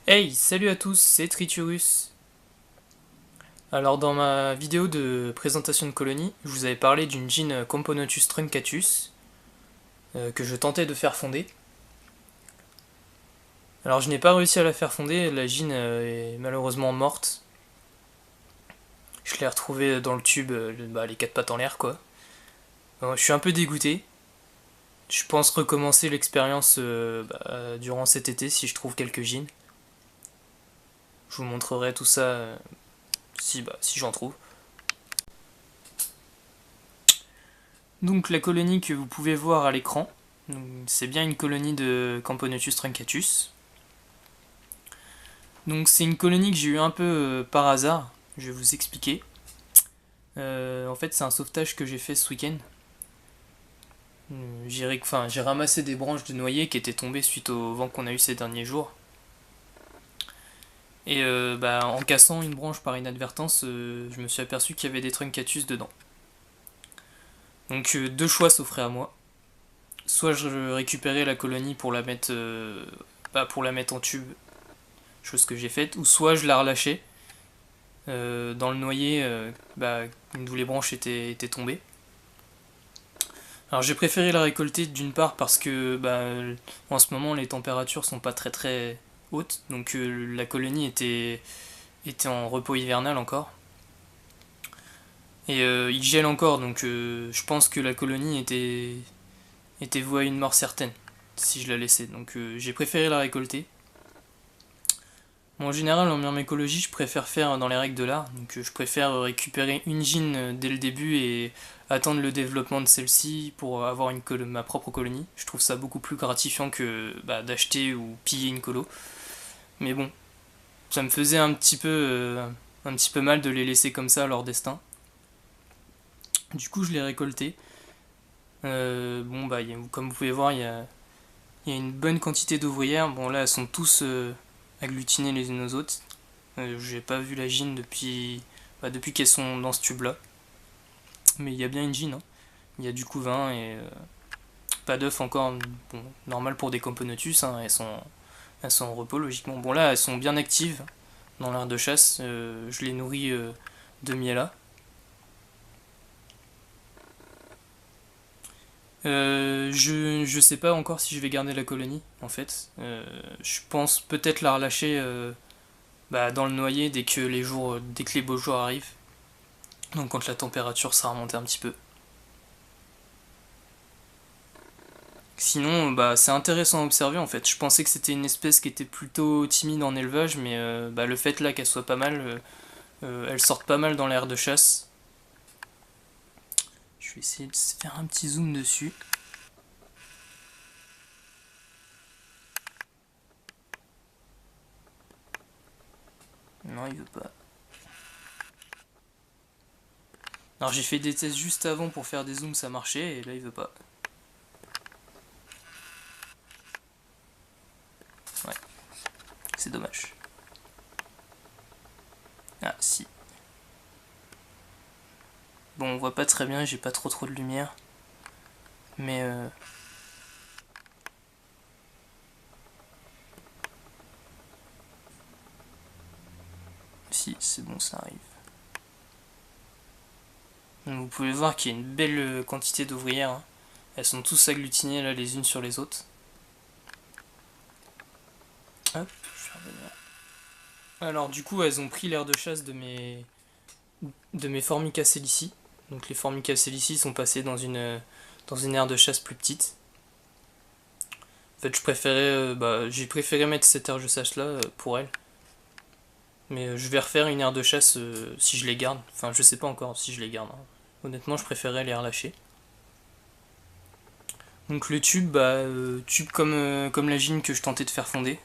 Hey, salut à tous, c'est Triturus. Alors dans ma vidéo de présentation de colonie, je vous avais parlé d'une gin Componotus truncatus que je tentais de faire fonder. Alors je n'ai pas réussi à la faire fonder, la gin est malheureusement morte. Je l'ai retrouvée dans le tube, les quatre pattes en l'air quoi. Je suis un peu dégoûté. Je pense recommencer l'expérience durant cet été si je trouve quelques gins. Je vous montrerai tout ça si j'en trouve. Donc la colonie que vous pouvez voir à l'écran, c'est bien une colonie de Camponotus truncatus. Donc c'est une colonie que j'ai eu un peu par hasard, je vais vous expliquer. En fait c'est un sauvetage que j'ai fait ce week-end. J'ai ramassé des branches de noyer qui étaient tombées suite au vent qu'on a eu ces derniers jours. Et en cassant une branche par inadvertance, je me suis aperçu qu'il y avait des truncatus dedans. Donc deux choix s'offraient à moi. Soit je récupérais la colonie pour pour la mettre en tube, chose que j'ai faite, ou soit je la relâchais dans le noyer d'où les branches étaient tombées. Alors j'ai préféré la récolter d'une part parce que en ce moment les températures sont pas très très hautes, donc la colonie était en repos hivernal encore. Et il gèle encore, donc je pense que la colonie était vouée à une mort certaine si je la laissais. Donc j'ai préféré la récolter. Bon, en général, en myrmécologie, je préfère faire dans les règles de l'art. Donc, je préfère récupérer une gine dès le début et attendre le développement de celle-ci pour avoir ma propre colonie. Je trouve ça beaucoup plus gratifiant que d'acheter ou piller une colo. Mais bon, ça me faisait un petit peu mal de les laisser comme ça à leur destin. Du coup, je les récoltais. Comme vous pouvez voir, il y a une bonne quantité d'ouvrières. Bon, là, elles sont tous agglutinées les unes aux autres. J'ai pas vu la gine depuis qu'elles sont dans ce tube là. Mais il y a bien une gine. Hein. Il y a du couvain et pas d'œufs encore. Bon, normal pour des Camponotus. Hein, elles sont en repos logiquement. Bon là, elles sont bien actives dans l'aire de chasse. Je les nourris de miela. Je sais pas encore si je vais garder la colonie en fait. Je pense peut-être la relâcher dans le noyer dès que les beaux jours arrivent. Donc quand la température sera remontée un petit peu. Sinon, c'est intéressant à observer en fait. Je pensais que c'était une espèce qui était plutôt timide en élevage, mais le fait là qu'elle soit pas mal, elle sorte pas mal dans l'aire de chasse. Je vais essayer de faire un petit zoom dessus. Non, il veut pas. Alors j'ai fait des tests juste avant pour faire des zooms, ça marchait, et là il veut pas. Ouais, c'est dommage. Ah si. Bon, on voit pas très bien, j'ai pas trop de lumière. Mais si, c'est bon, ça arrive. Donc, vous pouvez voir qu'il y a une belle quantité d'ouvrières. Hein. Elles sont tous agglutinées là les unes sur les autres. Hop, je vais revenir. Alors du coup, elles ont pris l'aire de chasse de mes Formica selici. Donc les Formica selici sont passées dans une aire de chasse plus petite. En fait, j'ai préféré mettre cette aire de chasse là pour elles. Mais je vais refaire une aire de chasse si je les garde. Enfin, je sais pas encore si je les garde. Hein. Honnêtement, je préférais les relâcher. Donc le tube, tube comme la gine que je tentais de faire fonder.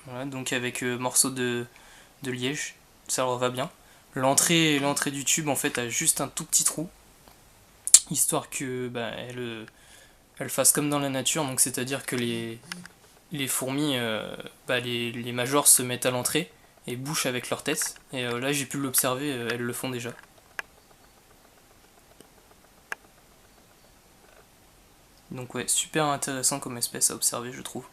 Voilà, donc avec morceau de liège, ça leur va bien. L'entrée du tube en fait a juste un tout petit trou, histoire que elle fasse comme dans la nature, donc c'est-à-dire que les fourmis, les majors se mettent à l'entrée et bouchent avec leur tête. Et là j'ai pu l'observer, elles le font déjà. Donc ouais, super intéressant comme espèce à observer je trouve.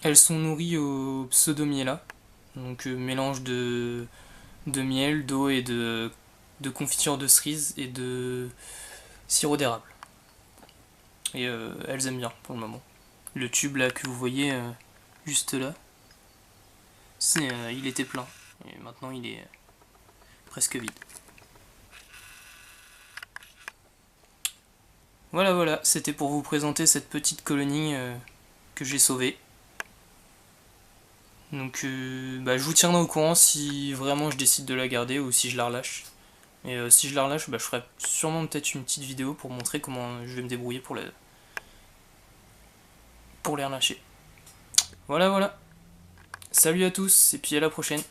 Elles sont nourries au pseudomiella, donc mélange de miel, d'eau et de confiture de cerise et de sirop d'érable. Et elles aiment bien pour le moment. Le tube là que vous voyez juste là, il était plein. Et maintenant il est presque vide. Voilà, voilà, c'était pour vous présenter cette petite colonie que j'ai sauvée. Donc bah, je vous tiendrai au courant si vraiment je décide de la garder ou si je la relâche. Et si je la relâche, bah, je ferai sûrement peut-être une petite vidéo pour montrer comment je vais me débrouiller pour les relâcher. Voilà, voilà. Salut à tous et puis à la prochaine.